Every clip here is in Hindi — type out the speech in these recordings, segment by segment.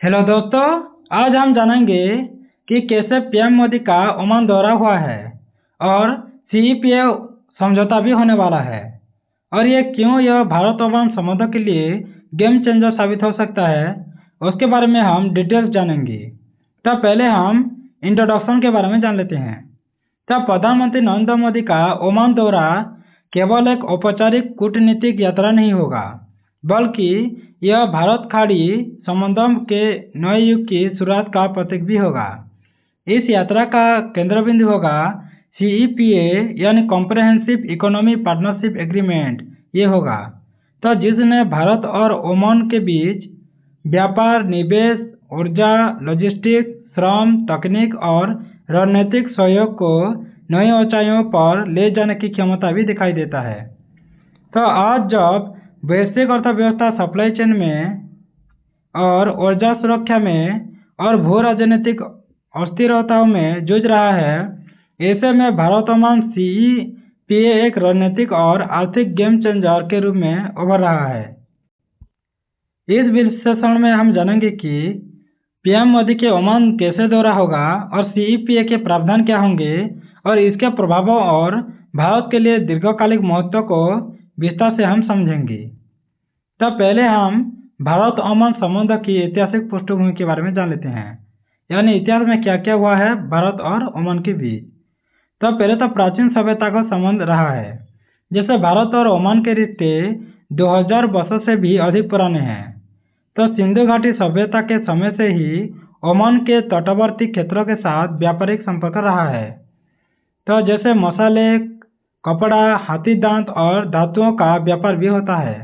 हेलो दोस्तों, आज हम जानेंगे कि कैसे पीएम मोदी का ओमान दौरा हुआ है और सीईपीए समझौता भी होने वाला है और ये क्यों यह भारत ओमान संबंधों के लिए गेम चेंजर साबित हो सकता है, उसके बारे में हम डिटेल्स जानेंगे। तो पहले हम इंट्रोडक्शन के बारे में जान लेते हैं। तो प्रधानमंत्री नरेंद्र मोदी का ओमान दौरा केवल एक औपचारिक कूटनीतिक यात्रा नहीं होगा, बल्कि यह भारत खाड़ी संबंधों के नए युग की शुरुआत का प्रतीक भी होगा। इस यात्रा का केंद्र बिंदु होगा सीईपीए यानी कॉम्प्रहेंसिव इकोनॉमी पार्टनरशिप एग्रीमेंट। ये होगा तो जिसने भारत और ओमान के बीच व्यापार, निवेश, ऊर्जा, लॉजिस्टिक्स, श्रम, तकनीक और रणनीतिक सहयोग को नई ऊंचाइयों पर ले जाने की क्षमता भी दिखाई देता है। तो आज जब वैश्विक अर्थव्यवस्था सप्लाई चेन में और ऊर्जा सुरक्षा में और भू राजनीतिक अस्थिरताओं में जूझ रहा है, ऐसे में भारत ओमान सीईपीए एक रणनीतिक और आर्थिक गेम चेंजर के रूप में उभर रहा है। इस विश्लेषण में हम जानेंगे कि पीएम मोदी के ओमान कैसे दौरा होगा और सीईपीए के प्रावधान क्या होंगे और इसके प्रभावों और भारत के लिए दीर्घकालिक महत्व को विस्तार से हम समझेंगे। तो पहले हम भारत ओमान संबंध की ऐतिहासिक पृष्ठभूमि के बारे में जान लेते हैं, यानी इतिहास में क्या क्या हुआ है भारत और ओमान के बीच। तो पहले तो प्राचीन सभ्यता का संबंध रहा है। जैसे भारत और ओमान के रिश्ते 2000 वर्षों से भी अधिक पुराने हैं। तो सिंधु घाटी सभ्यता के समय से ही ओमान के तटवर्ती क्षेत्रों के साथ व्यापारिक संपर्क रहा है। तो जैसे मसाले, कपड़ा, हाथी दांत और धातुओं का व्यापार भी होता है।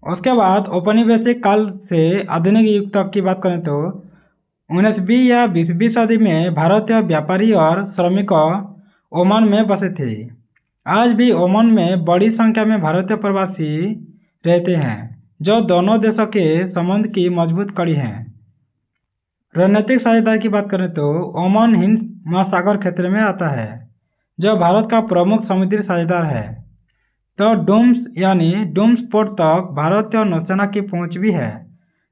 उसके बाद औपनिवेशिक काल से आधुनिक युग तक की बात करें तो 19वीं या 20वीं सदी में भारतीय व्यापारी और श्रमिक ओमान में बसे थे। आज भी ओमान में बड़ी संख्या में भारतीय प्रवासी रहते हैं, जो दोनों देशों के संबंध की मजबूत कड़ी हैं। रणनीतिक साझेदारी की बात करें तो ओमान हिंद महासागर क्षेत्र में आता है, जो भारत का प्रमुख समुद्री साझेदार है। तो डूम्स यानी डूम्स पोर्ट तक भारतीय नौसेना की पहुंच भी है।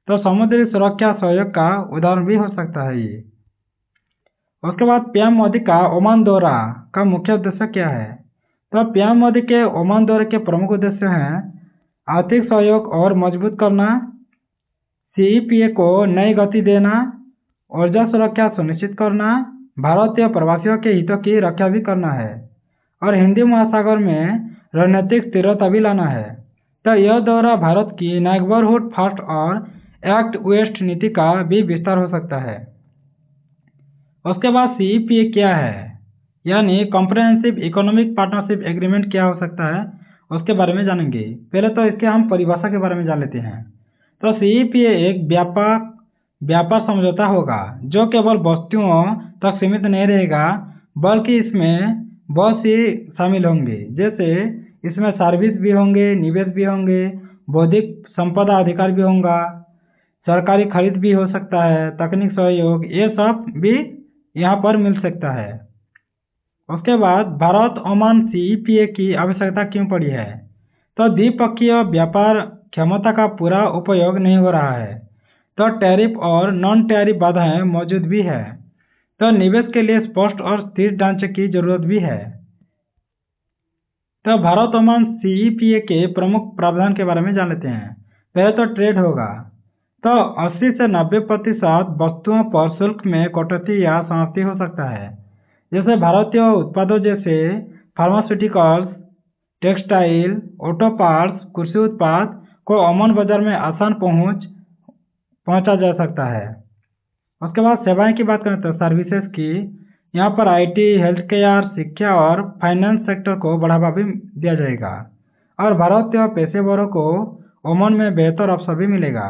तो समुद्री सुरक्षा सहयोग का उदाहरण भी हो सकता है ये। उसके बाद पीएम मोदी का ओमान दौरा का मुख्य उद्देश्य क्या है? तो पीएम मोदी के ओमान दौरे के प्रमुख उद्देश्य हैं आर्थिक सहयोग और मजबूत करना, सीईपीए को नई गति देना, ऊर्जा सुरक्षा सुनिश्चित करना, भारतीय प्रवासियों के हितों की रक्षा भी करना है और हिंदी महासागर में रणनीतिक स्थिरता भी लाना है। तो यह दौरा भारत की नेबरहुड फर्स्ट और एक्ट वेस्ट नीति का भी विस्तार हो सकता है। उसके बाद सीईपीए क्या है, यानी कॉम्प्रहेंसिव इकोनॉमिक पार्टनरशिप एग्रीमेंट क्या हो सकता है, उसके बारे में जानेंगे। पहले तो इसके हम परिभाषा के बारे में जान लेते हैं। तो सीईपीए एक व्यापार समझौता होगा जो केवल वस्तुओं तक सीमित नहीं रहेगा, बल्कि इसमें बहुत सी शामिल होंगे। जैसे इसमें सर्विस भी होंगे, निवेश भी होंगे, बौद्धिक संपदा अधिकार भी होगा, सरकारी खरीद भी हो सकता है, तकनीक सहयोग, ये सब भी यहाँ पर मिल सकता है। उसके बाद भारत ओमान सीईपीए की आवश्यकता क्यों पड़ी है? तो द्विपक्षीय व्यापार क्षमता का पूरा उपयोग नहीं हो रहा है, तो टैरिफ और नॉन टैरिफ बाधाएं मौजूद भी है। तो निवेश के लिए स्पष्ट और स्थिर ढांचे की जरूरत भी है। तो भारत ओमान सीईपीए के प्रमुख प्रावधान के बारे में जान लेते हैं। पहले तो ट्रेड होगा। तो 80 से 90% वस्तुओं पर शुल्क में कटौती या समाप्ति हो सकता है। जैसे भारतीय उत्पादों जैसे फार्मास्यूटिकल्स, टेक्सटाइल, ऑटो पार्ट्स, कृषि उत्पाद को ओमान बाजार में आसान पहुंचा जा सकता है। उसके बाद सेवाएं की बात करें तो सर्विसेज की, यहाँ पर आईटी, हेल्थ केयर, शिक्षा और फाइनेंस सेक्टर को बढ़ावा भी दिया जाएगा और भारतीय पेशेवरों को ओमान में बेहतर अवसर भी मिलेगा।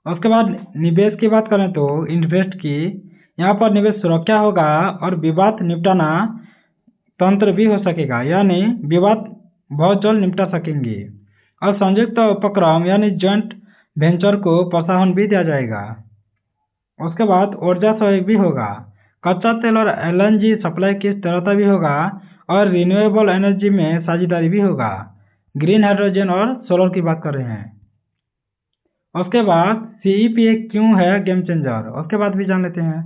उसके बाद निवेश की बात करें तो इन्वेस्ट की, यहाँ पर निवेश सुरक्षा होगा और विवाद निपटाना तंत्र भी हो सकेगा, यानी विवाद बहुत जल्द निपटा सकेंगे और संयुक्त उपक्रम यानी जॉइंट वेंचर को प्रोत्साहन भी दिया जाएगा। उसके बाद ऊर्जा सहयोग भी होगा। कच्चा तेल और एलएनजी सप्लाई की स्थिरता भी होगा और रिन्यूएबल एनर्जी में साझेदारी भी होगा। ग्रीन हाइड्रोजन और सोलर की बात कर रहे हैं। उसके बाद CEPA क्यों है गेम चेंजर, उसके बाद भी जान लेते हैं।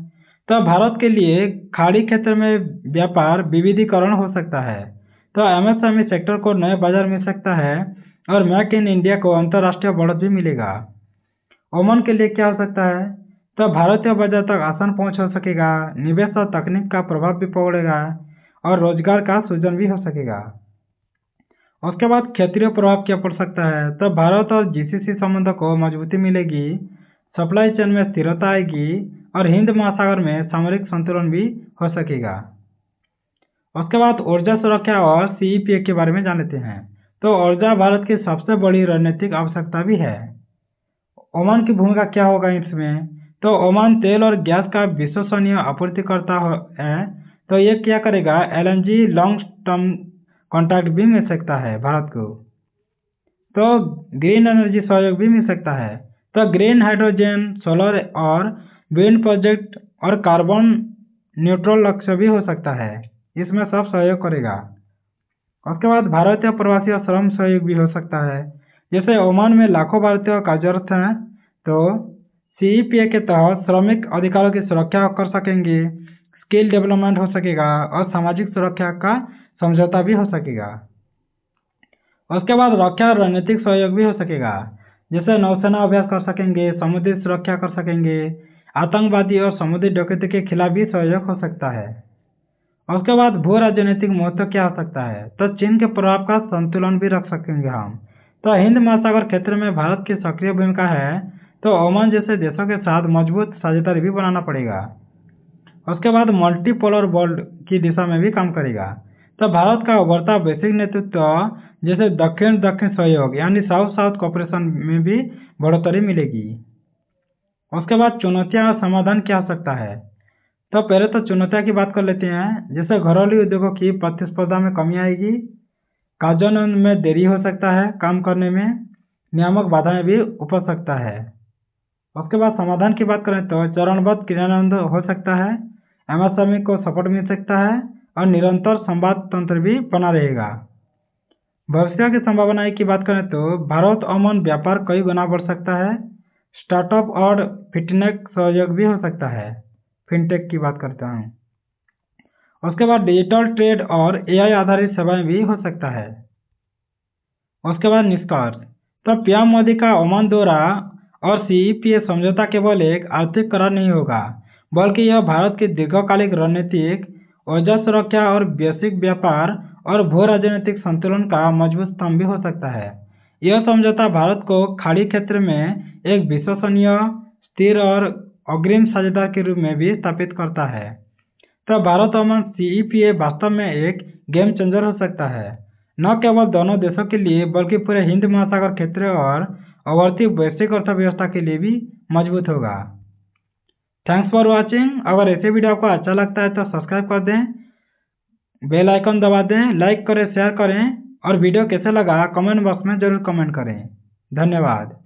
तो भारत के लिए खाड़ी क्षेत्र में व्यापार विविधीकरण हो सकता है, तो MSME सेक्टर को नए बाजार मिल सकता है और मेक इन इंडिया को अंतर्राष्ट्रीय बढ़त भी मिलेगा। ओमान के लिए क्या हो सकता है, तो भारतीय बाजार तक आसान पहुंच हो सकेगा, निवेश और तकनीक का प्रभाव भी पड़ेगा और रोजगार का सृजन भी हो सकेगा। उसके बाद क्षेत्रीय प्रभाव क्या पड़ सकता है, तो भारत और GCC संबंधों को मजबूती मिलेगी, सप्लाई चेन में स्थिरता आएगी और हिंद महासागर में सामरिक संतुलन भी हो सकेगा। उसके बाद ऊर्जा सुरक्षा और CEPA के बारे में जान लेते हैं। तो ऊर्जा भारत की सबसे बड़ी रणनीतिक आवश्यकता भी है। ओमान की भूमिका क्या होगा इसमें, तो ओमान तेल और गैस का विश्वसनीय आपूर्तिकर्ता है, तो ये क्या करेगा, LNG लॉन्ग टर्म कॉन्ट्रैक्ट भी मिल सकता है भारत को। तो ग्रीन एनर्जी सहयोग भी मिल सकता है, तो ग्रीन हाइड्रोजन, सोलर और विंड प्रोजेक्ट और कार्बन न्यूट्रल लक्ष्य भी हो सकता है, इसमें सब सहयोग करेगा। उसके बाद भारतीय प्रवासी और श्रम सहयोग भी हो सकता है, जैसे ओमान में लाखों भारतीय कार्यरत हैं, तो CEPA के तहत श्रमिक अधिकारों की सुरक्षा कर सकेंगे, स्किल डेवलपमेंट हो सकेगा और सामाजिक सुरक्षा का समझौता भी हो सकेगा। उसके बाद रक्षा और रणनीतिक सहयोग भी हो सकेगा, जैसे नौसेना अभ्यास कर सकेंगे, समुद्री सुरक्षा कर सकेंगे, आतंकवादी और समुद्री डकैती के खिलाफ भी सहयोग हो सकता है। उसके बाद भू राजनीतिक महत्व क्या हो सकता है, तो चीन के प्रभाव का संतुलन भी रख सकेंगे हम। तो हिंद महासागर क्षेत्र में भारत की सक्रिय भूमिका है, तो ओमान जैसे देशों के साथ मजबूत साझेदारी भी बनाना पड़ेगा। उसके बाद मल्टीपोलर वर्ल्ड की दिशा में भी काम करेगा, तो भारत का उभरता वैश्विक नेतृत्व जैसे दक्षिण दक्षिण सहयोग यानी साउथ साउथ कोऑपरेशन में भी बढ़ोतरी मिलेगी। उसके बाद चुनौतियां और समाधान क्या हो सकता है, तो पहले तो चुनौतियां की बात कर लेते हैं, जैसे घरेलू उद्योगों की प्रतिस्पर्धा में कमी आएगी, कानून में देरी हो सकता है काम करने में, नियामक बाधाएं भी उपज सकता है। उसके बाद समाधान की बात करें तो चरणबद्ध क्रियान्वयन हो सकता है, MSME को सपोर्ट मिल सकता है और निरंतर संवाद तंत्र भी बना रहेगा। भविष्य की संभावनाएं की बात करें तो भारत ओमान व्यापार कई गुना बढ़ सकता है, स्टार्टअप और फिटनेक सहयोग भी हो सकता है, फिनटेक की बात करता हूँ। उसके बाद डिजिटल ट्रेड और AI आधारित सेवाएं भी हो सकता है। उसके बाद निष्कर्ष, तो PM मोदी का ओमान दौरा और CEPA समझौता केवल एक आर्थिक करार नहीं होगा, बल्कि यह भारत की दीर्घकालिक रणनीतिक, ऊर्जा सुरक्षा और वैश्विक व्यापार और भू राजनीतिक संतुलन का मजबूत स्तंभ भी हो सकता है। यह समझौता भारत को खाड़ी क्षेत्र में एक विश्वसनीय, स्थिर और अग्रिम साझेदार के रूप में भी स्थापित करता है। तो भारत ओमान CEPA वास्तव में एक गेम चेंजर हो सकता है, न केवल दोनों देशों के लिए बल्कि पूरे हिंद महासागर क्षेत्र और उभरती वैश्विक अर्थव्यवस्था के लिए भी मजबूत होगा। Thanks for watching. अगर ऐसे वीडियो आपको अच्छा लगता है तो सब्सक्राइब कर दें, बेल आइकन दबा दें, लाइक करें, शेयर करें और वीडियो कैसे लगा कमेंट बॉक्स में जरूर कमेंट करें। धन्यवाद।